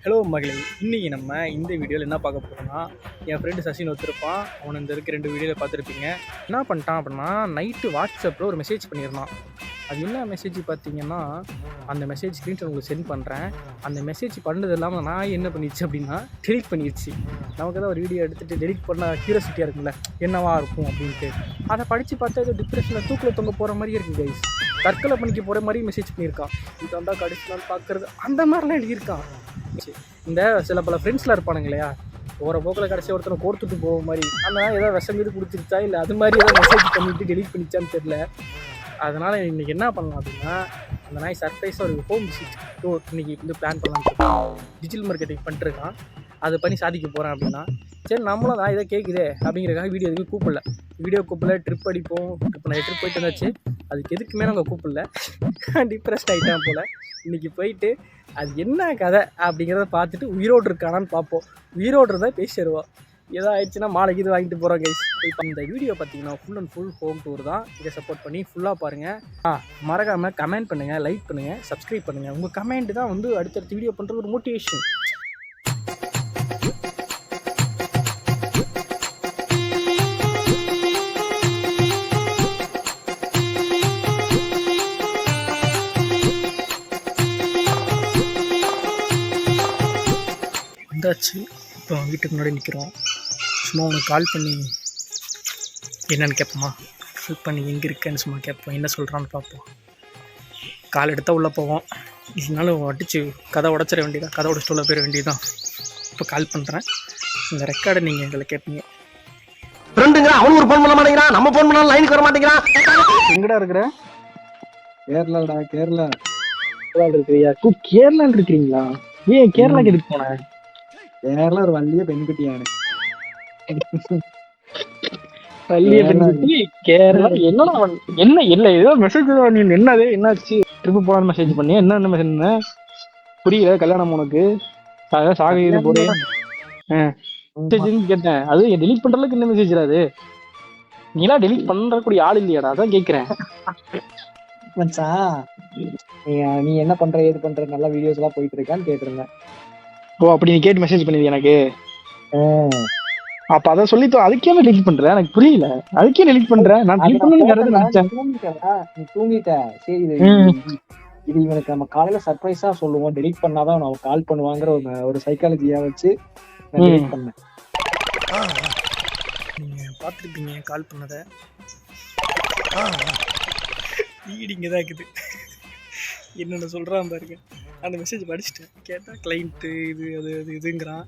Hello மகளே, இன்றைக்கி நம்ம இந்த வீடியோவில் என்ன பார்க்க போகிறோம்னா, என் ஃப்ரெண்டு சசின் ஒருத்திருப்பான். அவனை இந்த இருக்க 2 வீடியோவில் பார்த்துருப்பீங்க. என்ன பண்ணிட்டான் அப்படின்னா, நைட்டு வாட்ஸ்அப்பில் ஒரு மெசேஜ் பண்ணியிருந்தான். அது என்ன மெசேஜ் பார்த்தீங்கன்னா, அந்த மெசேஜ் ஸ்க்ரீன்ஷாட் உங்களுக்கு சென்ட் பண்ணுறேன். அந்த மெசேஜ் பண்ணது இல்லாமல் நான் என்ன பண்ணிடுச்சு அப்படின்னா, டெலிட் பண்ணிடுச்சு. நமக்கு தான் ஒரு வீடியோ எடுத்துகிட்டு டெலிட் பண்ண க்யூரியாசிட்டியாக இருக்குல்ல, என்னவா இருக்கும் அப்படின்ட்டு. அதை படித்து பார்த்தா ஏதோ டிப்ரெஷனில் தூக்கில் தொங்க போகிற மாதிரியே இருக்குது கைஸ். தற்கொலை பண்ணிக்க போகிற மாதிரி மெசேஜ் பண்ணியிருக்கான். இது வந்தால் கடைசி நாள் பார்க்குறது அந்த மாதிரிலாம் எழுதியிருக்கான். இந்த சில பல ஃப்ரெண்ட்ஸ்லாம் இருப்பானுங்க இல்லையா, போகிற போக்கில் கடைசி ஒருத்தனை கோர்த்துட்டு போகிற மாதிரி, ஆனால் ஏதோ விஷம் இது கொடுத்துருச்சா இல்லை அது மாதிரி ஏதோ மெசேஜ் பண்ணிவிட்டு டெலிட் பண்ணிச்சான்னு தெரில. அதனால் இன்றைக்கி என்ன பண்ணலாம் அப்படின்னா, அந்த நாய் சர்ப்ரைஸாக ஒரு ஹோம் விசிட் டூர் இன்றைக்கி வந்து பிளான் பண்ணலான்னு டிஜிட்டல் மார்க்கெட்டிங் பண்ணிட்டுருக்கான். அதை பண்ணி சாதிக்க போகிறேன் அப்படின்னா, சரி நம்மளும் நான் இதை கேட்குதே அப்படிங்கிறக்காக வீடியோ எதுக்கு கூப்பிடல. வீடியோ கூப்பிடல, ட்ரிப் அடிப்போம். இப்போ நான் ட்ரிப் போயிட்டு வந்தாச்சு, அதுக்கு எதுக்குமே நாங்கள் கூப்பிடல. டிப்ரெஸ்ட் ஆகிட்டேன் போல். இன்றைக்கி போயிட்டு அது என்ன கதை அப்படிங்கிறத பார்த்துட்டு உயிரோடு இருக்கானான்னு பார்ப்போம். உயிரோடு தான் பேசிடுவோம். ஏதோ ஆயிடுச்சுன்னா மாலைக்கு இது வாங்கிட்டு போகிறோம் கைஸ். இப்போ இந்த வீடியோ பார்த்தீங்கன்னா full and full home tour தான். இதை சப்போர்ட் பண்ணி ஃபுல்லாக பாருங்கள். மறக்காமல் கமெண்ட் பண்ணுங்கள், லைக் பண்ணுங்கள், சப்ஸ்கிரைப் பண்ணுங்கள். உங்கள் கமெண்ட் தான் வந்து அடுத்தடுத்த வீடியோ பண்ணுறது ஒரு மோட்டிவேஷன். வந்தாச்சு. இப்போ வீட்டுக்கு முன்னாடி நிற்கிறோம். சும்மா உனக்கு கால் பண்ணி என்னென்னு கேட்போமா, கால் பண்ணி எங்கே இருக்கேன்னு சும்மா கேட்போம், என்ன சொல்கிறான்னு பார்ப்போம். கால் எடுத்தால் உள்ளே போவோம். இதனாலும் அடித்து கதை உடச்சிட வேண்டியதான், கதை உடச்சிட்டு உள்ள போயிட வேண்டியதான். இப்போ கால் பண்ணுறேன். இந்த ரெக்கார்டை நீங்கள் எங்களை கேட்பீங்க. ஃப்ரெண்டுங்க அவனுக்கு ஒரு ஃபோன் பண்ண மாட்டேங்கிறான், நம்ம ஃபோன் பண்ணாலும் லைனுக்கு வர மாட்டேங்கிறான். எங்கடா இருக்கிற? கேரளாடா, கேரளா இருக்கிறியா? கேரளான்னு இருக்கிறீங்களா? ஏன் கேரளாக்கு எதுக்கு போனேன்? கேரளா ஒரு வள்ளிய பெண்குட்டிയാണ്. கேரளா என்னடா என்ன இல்லை ஏதோ மெசேஜ் என்னது, என்னாச்சு? ட்ரிப்பு போலான்னு மெசேஜ் பண்ணி என்ன மெசேஜ் என்ன புரியல. கல்யாணம் உனக்கு சாக இது போடு மெசேஜ்னு கேட்டேன். அது டெலிட் பண்ற அளவுக்கு என்ன மெசேஜ் அது? நீலாம் டெலிட் பண்றக்கூடிய ஆள் இல்லையாடா, அதான் கேட்கிறேன். நீ என்ன பண்ற ஏது பண்ற நல்ல வீடியோஸ் எல்லாம் போயிட்டு இருக்கான்னு கேட்டிருந்தேன். ஓ அப்படி நீ கேட்டு மெசேஜ் பண்ணுது எனக்கு? அப்ப அத சொல்லி அதுக்கே டெலிட் பண்ற? எனக்கு புரியல. அதுக்கே டெலிட் பண்ற? நான் டெலிட் பண்ணனும்ங்கறது நினைச்சேன். நீ தூங்கிட்ட. சரி இது இவனுக்கு நம்ம காலையில சர்ப்ரைஸா சொல்லுவோம், டெலிட் பண்ணாதான் அவன் கால் பண்ணுவாங்கற ஒரு சைக்காலஜியா வச்சு நான் டெலிட் பண்ணேன். நீங்க பாத்துட்டீங்க கால் பண்ணத. ஈடிங்க தான் இருக்குது. என்னென்ன சொல்றான் பாருங்க. அந்த மெசேஜ் படிச்சுட்டேன். கேட்டா கிளைண்ட் இது அது இதுங்கிறான்.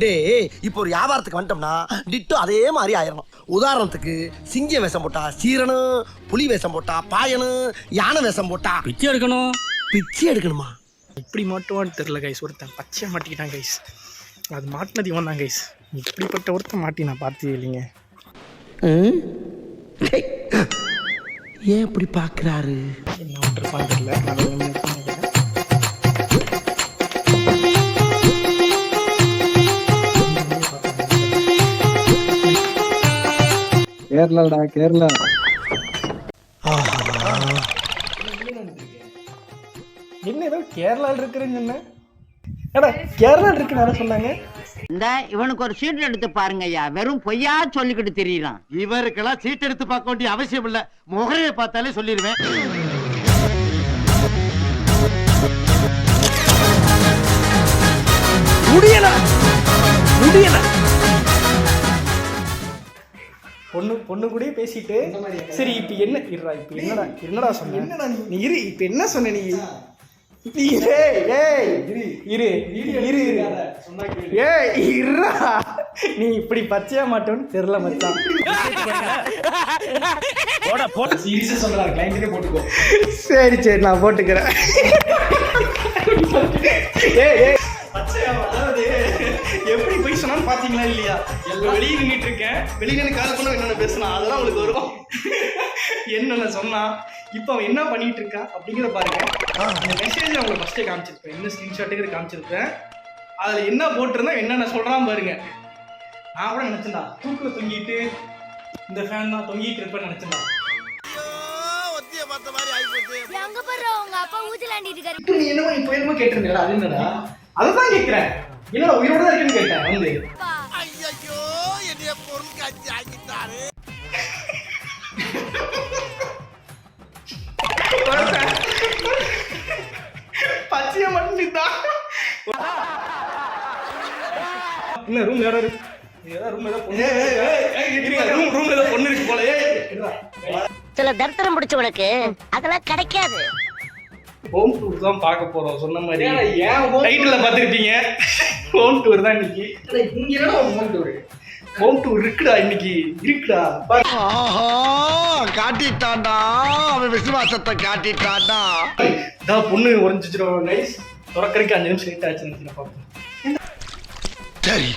டேய் இப்போ ஒரு வியாபாரத்துக்கு வந்துட்டோம்னா டிட்டோ அதே மாதிரி ஆயிரணும். உதாரணத்துக்கு சிங்க வேஷம் போட்டா சீரனும், புலி வேஷம் போட்டா பாயனும், யானை வேஷம் போட்டா பிச்சை எடுக்கணும். பிச்சை எடுக்கணுமா? இப்படி மாட்டுவான்னு தெரியல கைஸ். ஒருத்தன் பச்சையா மாட்டிக்கிட்டான் கைஸ். அது மாட்டினது இவன் தான் கைஸ். இப்படிப்பட்ட ஒருத்தன் மாட்டி நான் பார்த்ததே இல்லைங்க. ஏன் இப்படி பாக்குறாரு? என்ன ஒன்றுப்பான்னு தெரியல. நான் கேரளாடா, கேரளா என்ன ஏதோ கேரளாவில் இருக்கிறேன்னு சொன்னேன். ஏடா கேரளாவில் இருக்குன்னு யாரும் சொன்னாங்க? இந்த இவனுக்கு ஒரு சீட் எடுத்து பாருங்க ஐயா, வெறும் பொய்யா சொல்லிக்கிட்டு தெரியலாம். இவருக்கெல்லாம் சீட் எடுத்து பார்க்க வேண்டிய அவசியம் இல்ல, முகரையை பார்த்தாலே சொல்லிடுவேன். முடியல முடியல. பொண்ணு கூட பேசிட்டு சரி இப்ப என்ன இருடா, இப்ப என்னடா சொன்ன நீ? இரு இப்ப என்ன சொன்ன நீ? நீ இப்படி பச்சையா மாட்டோன்னு தெரியல மச்சான். சரி சரி நான் போட்டுக்கிறேன். எப்படி போய் சொன்னாலும் பாத்தீங்களா இல்லையா? வெளியே நின்றுட்டு இருக்கேன். வெளியே நின்று கால் பண்ண என்னென்ன பேசணும் அதெல்லாம் உங்களுக்கு வரும். என்னென்ன சொன்னா இப்போ அவன் என்ன பண்ணிட்டு இருக்கான் அப்படிங்கிற பாருங்க. அந்த மெசேஜ் உங்களுக்கு ஃபர்ஸ்டே காமிச்சிருப்பேன், என்ன ஸ்கிரீன்ஷாட்டுக்கு காமிச்சிருப்பேன். அதுல என்ன போட்டிருந்தா என்னென்ன சொல்றான் பாருங்க. நான் கூட நினைச்சேன்டா தூக்குல தொங்கிட்டு இந்த ஃபேன் தான் தொங்கிட்டு இருப்பேன்னு நினைச்சேன்டா. அங்க பாரு உங்க அப்பா ஊஞ்சலாண்டிட்டு இருக்காரு. நீ என்னமோ இப்போ என்னமோ கேட்டிருந்தா அது என்னடா? அதுதான் கேட்கிறேன். என்னடா உயிரோட தான் இருக்குன்னு கேட்டேன் வந்து. ஐயோ என்னைய பொருள் காட்சி ஆக்கிட்டாரு. பச்சையா மட்டும் தான். இல்ல ரூம் யாரோ இருக்கு. ரூம்ல ஏதோ பொண்ணு இருக்கு போல. சில தரித்திரம் பிடிச்சவனுக்கு அதெல்லாம் கிடைக்காது. ஹோம் டூர் தான் பார்க்க போறோம் சொன்ன மாதிரி. டைட்டில் பார்த்துருப்பீங்க. ஹோம் டூர் தான் இன்னைக்கு. இங்க என்னடா ஹோம் டூர்? ஹோம் டூர் இருக்குடா இன்னைக்கு. இருக்குடா. ஆஹா காட்டிட்டான்டா, அவன் விசுவாசத்தை காட்டிட்டான்டா. பொண்ணு உறைஞ்சிச்சிடும். நைஸ். துறக்கறதுக்கு 5 நிமிஷம் லேட் ஆச்சு நினைக்கிறேன். பார்ப்போம். சரி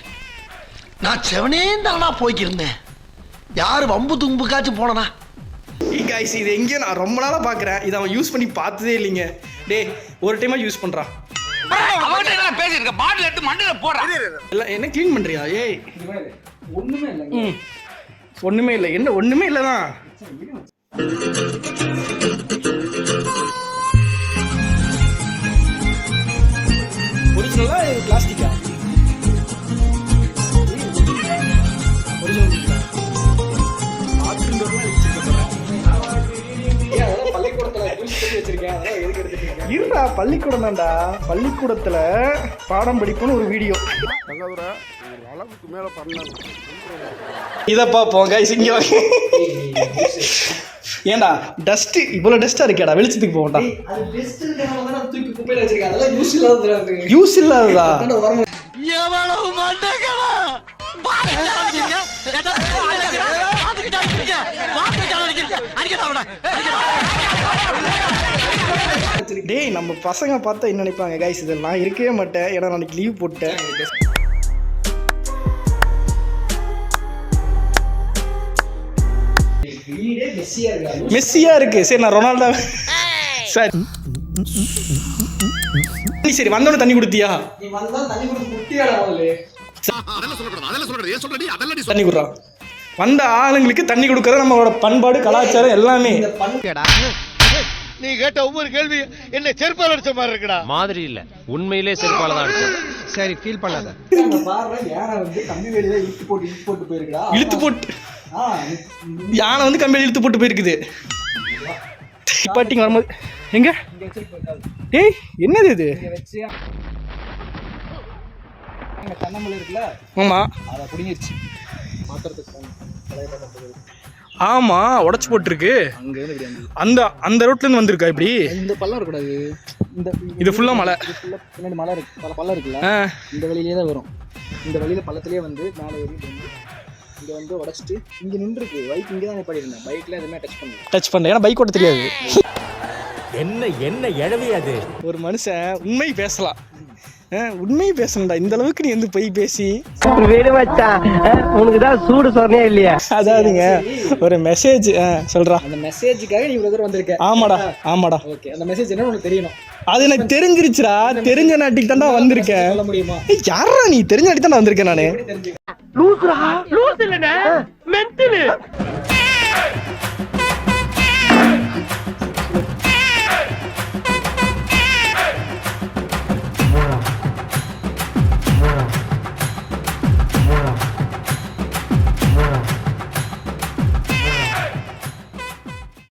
நான் செவனே தானா போய்க்கிருந்தேன். யாரு வம்பு தும்புக்காச்சும் போனனா? கைஸ் இது எங்கேயோ நான் ரொம்ப நாளாக பார்க்குறேன். இதை அவன் யூஸ் பண்ணி பார்த்ததே இல்லைங்க. டே ஒரு டைமாக யூஸ் பண்ணுறான். எல்லாம் என்ன க்ளீன் பண்ணுறியா? ஏய் ஒண்ணுமே இல்லை. ஒன்றுமே இல்லை. என்ன ஒன்றுமே இல்லை தான். ஒரிஜினலா பிளாஸ்டிக்கா? இருடா பள்ளிக்கூடம் தான்டா. பள்ளிக்கூடத்துல பாடம் படிப்புன்னு ஒரு வீடியோ. இதை பார்ப்போம் கைஸ். இங்க ஏன்டா டஸ்ட் இவ்வளவு டஸ்டா இருக்கேடா. வெளிச்சத்துக்கு போகட்டா. யூஸ் இல்லாததா? எவ்வளவு மண்டகடா. டேய் நம்ம பசங்க பார்த்தா என்ன நினைப்பாங்க கைஸ்? இதில் நான் இருக்கவே மாட்டேன். ஏன்னா நாளைக்கு லீவ் போட்டேன். மெஸ்ஸியா இருக்கு. சரி நான் ரொனால்டோ. சரி சரி வந்தோடனே தண்ணி கொடுத்தியா? தண்ணி கொடுறா. வந்த ஆளுங்களுக்கு தண்ணி கொடுக்கறது நம்மளோட பண்பாடு கலாச்சாரம் எல்லாமே. நீ கேட்ட ஒவ்வொரு கேள்வி என்ன செருப்பால் அடிச்ச மாதிரி இருக்குடா. மாதிரி இல்ல, உண்மையிலே செருப்பால தான் அடிச்சேன். சரி ஃபீல் பண்ணாத. இழுத்து போட்டு யானை வந்து கம்பியில் இழுத்து போட்டு போயிருக்குது. பாட்டிங்க வரும்போது எங்க? டேய் என்னது இது? ஆமா ஆமா உடச்சு போட்டுருக்கு. அந்த அந்த ரோட்ல இருந்து வந்திருக்கா இப்படி? இந்த பள்ளம் இருக்கக்கூடாது. இந்த இது ஃபுல்லா மலை. பின்னாடி மலை இருக்கு. பள்ளம் இருக்குல்ல, இந்த வழியிலே தான் வரும். இந்த வழியில பள்ளத்திலே வந்து மேலே ஏறி இங்க வந்து உடச்சிட்டு இங்க நின்றுருக்கு. பைக் இங்கே தான் நிப்பாட்டிருந்தேன். பைக்ல எதுவுமே டச் பண்ணல. ஏன்னா பைக் ஓட்ட தெரியாது. என்ன எழவி அது? ஒரு மனுஷன் உண்மை பேசலாம். உண்மை பேசணும்டா. இந்த அளவுக்கு நீ வந்து போய் பேசி வீடு மச்சான் உனக்கு தான் சூடு சொன்னே இல்லையா? அதாவதுங்க ஒரு மெசேஜ் சொல்றா. அந்த மெசேஜுக்காக நீ இவ்வளவு தூரம் வந்திருக்க. ஆமாடா ஆமாடா. ஓகே அந்த மெசேஜ் என்னன்னு உனக்கு தெரியணும். அது எனக்கு தெரிஞ்சிருச்சுடா. தெரிஞ்ச நாட்டிக்கு தான்டா வந்திருக்கேன். சொல்ல முடியுமா? யாரா நீ? தெரிஞ்ச நாட்டிக்கு தான்டா வந்திருக்கேன் நானு. லூசுடா. லூசு இல்லனே மென்டல்.